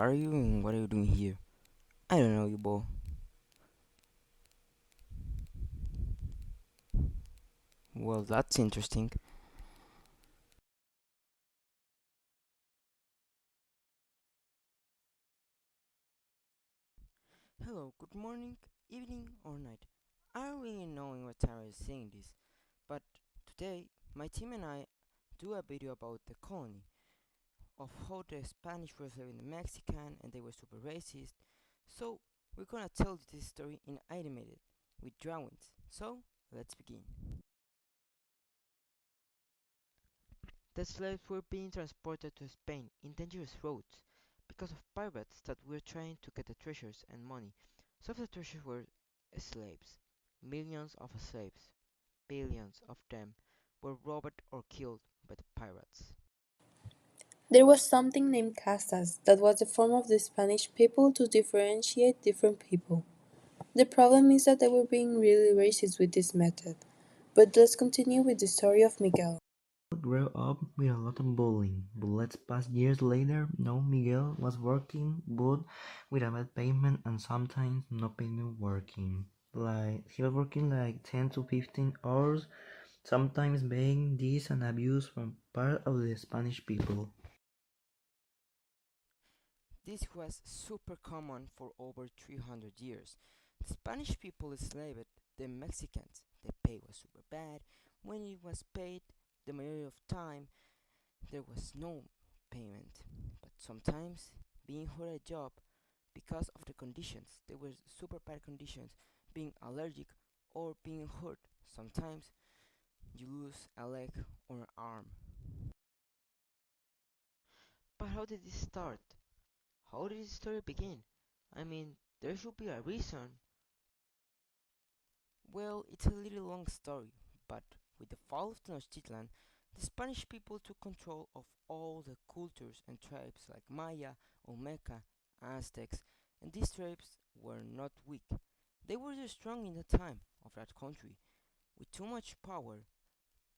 are you and what are you doing here? I don't know you, boy. Well, that's interesting. Hello, good morning, evening, or night. I don't really know in what time I'm saying this, but today my team and I do a video about the colony of how the Spanish were living the Mexican and they were super racist. So we're gonna tell you this story in animated with drawings. So let's begin. The slaves were being transported to Spain in dangerous roads because of pirates that were trying to get the treasures and money. Some of the treasures were slaves. Millions of slaves, billions of them, were robbed or killed by the pirates. There was something named castas that was the form of the Spanish people to differentiate different people. The problem is that they were being really racist with this method. But let's continue with the story of Miguel. Grew up with a lot of bullying, but let's pass years later, now Miguel was working, but with a bad payment and sometimes no payment working. Like he was working like 10 to 15 hours, sometimes being this an abuse from part of the Spanish people. This was super common for over 300 years. The Spanish people enslaved the Mexicans. The pay was super bad. When it was paid, the majority of time there was no payment. But sometimes being hurt a job because of the conditions, there were super bad conditions, being allergic or being hurt. Sometimes you lose a leg or an arm. But how did this start? How did this story begin? I mean, there should be a reason. Well, it's a little long story, but with the fall of Tenochtitlan, the Spanish people took control of all the cultures and tribes like Maya, Olmeca, Aztecs, and these tribes were not weak. They were just strong in the time of that country, with too much power,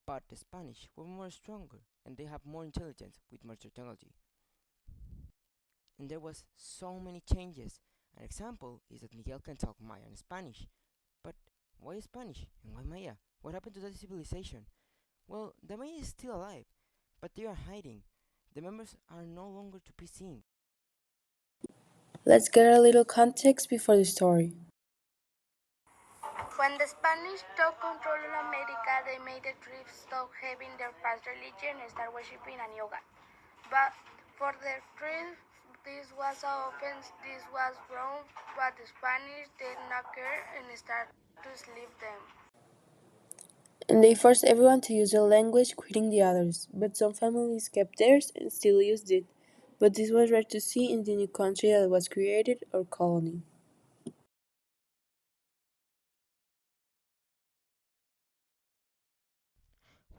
but the Spanish were more stronger and they have more intelligence with more technology. And there was so many changes. An example is that Miguel can talk Maya and Spanish, but why Spanish and why Maya? What happened to that civilization? Well, the Maya is still alive, but they are hiding. The members are no longer to be seen. Let's get a little context before the story. When the Spanish took control of America, they made the tribes stop having their past religion and start worshipping and yoga. But for the tribes, this was an offense, this was wrong, but the Spanish did not care and started to slave them. And they forced everyone to use their language, quitting the others. But some families kept theirs and still used it. But this was rare to see in the new country that was created, or colony.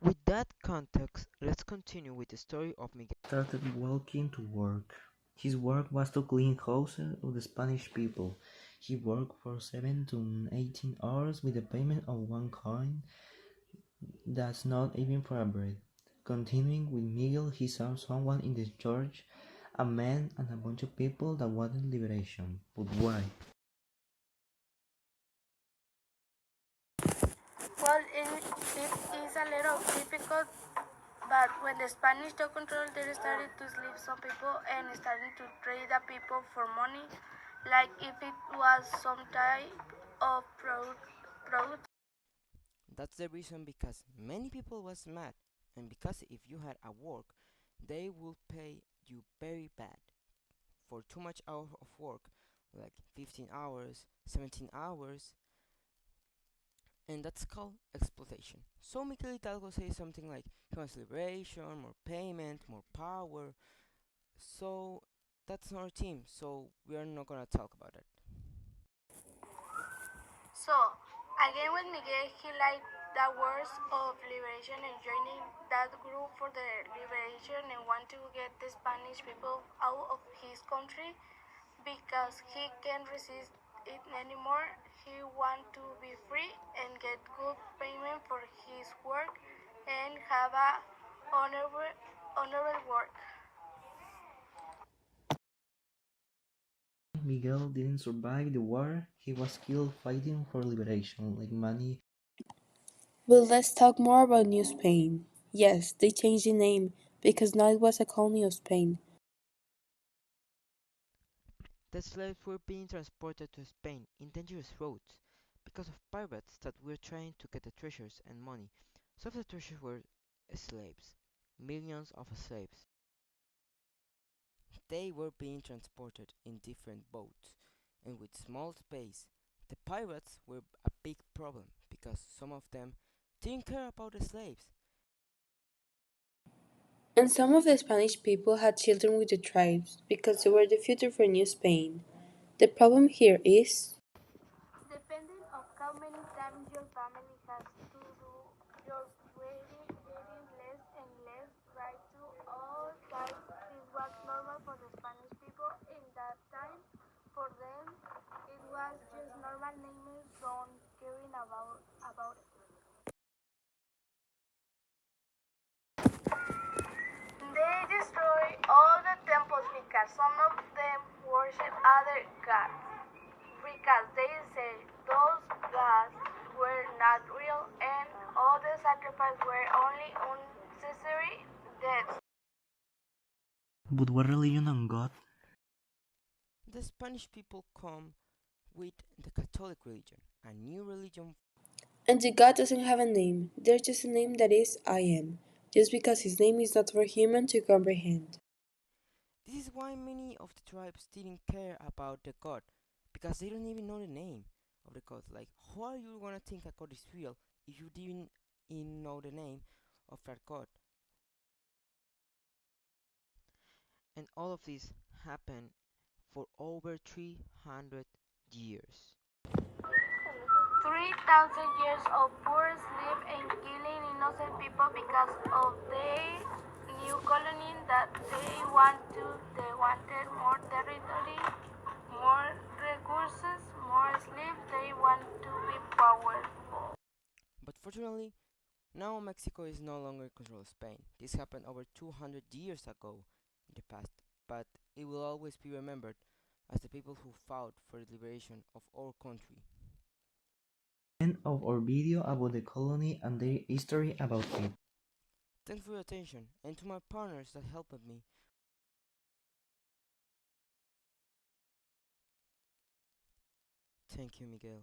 With that context, let's continue with the story of Miguel. Started walking to work. His work was to clean houses of the Spanish people. He worked for 7 to 18 hours with a payment of one coin. That's not even for a bread. Continuing with Miguel, he saw someone in the church, a man and a bunch of people that wanted liberation. But why? Well, it is a little difficult, but when the Spanish took control, they started to slave some people and started to trade the people for money, like if it was some type of product. That's the reason because many people was mad, and because if you had a work, they will pay you very bad for too much hours of work, like 15 hours, 17 hours, and that's called exploitation. So Mikel Hidalgo says something like he wants liberation, more payment, more power. So that's not our team. So we are not gonna talk about it. So, again with Miguel, he liked the words of liberation and joining that group for the liberation and want to get the Spanish people out of his country because he can't resist it anymore. He want to be free and get good payment for his work and have a honorable work. Miguel didn't survive the war, he was killed fighting for liberation, like many. But let's talk more about New Spain. Yes, they changed the name because now it was a colony of Spain. The slaves were being transported to Spain in dangerous routes because of pirates that were trying to get the treasures and money. Some of the treasures were slaves, millions of slaves. They were being transported in different boats and with small space. The pirates were a big problem because some of them didn't care about the slaves. And some of the Spanish people had children with the tribes because they were the future for New Spain. The problem here is Depending on how many times your family has to do your wedding, getting less and less right to all sides. This was normal for the Spanish people in that time. For them, it was just normal namers don't caring about it. They destroy all the temples because some of them worship other gods. Because they say those gods were not real and all the sacrifices were only unnecessary deaths. But what religion and God? The Spanish people come with the Catholic religion, a new religion. and the God doesn't have a name. There's just a name that is I am, just because his name is not for human to comprehend. This is why many of the tribes didn't care about the god, because they don't even know the name of the god. Like, how are you gonna think a god is real if you didn't even know the name of that god? And all of this happened for over 300 years. 3,000 years of poor sleep and killing innocent people because of the new colony that they wanted more territory, more resources, more slaves. They want to be powerful. But fortunately, now Mexico is no longer in control of Spain. This happened over 200 years ago in the past, but it will always be remembered as the people who fought for the liberation of our country. End of our video about the colony and their history about it. Thanks for your attention, and to my partners that helped me. Thank you, Miguel.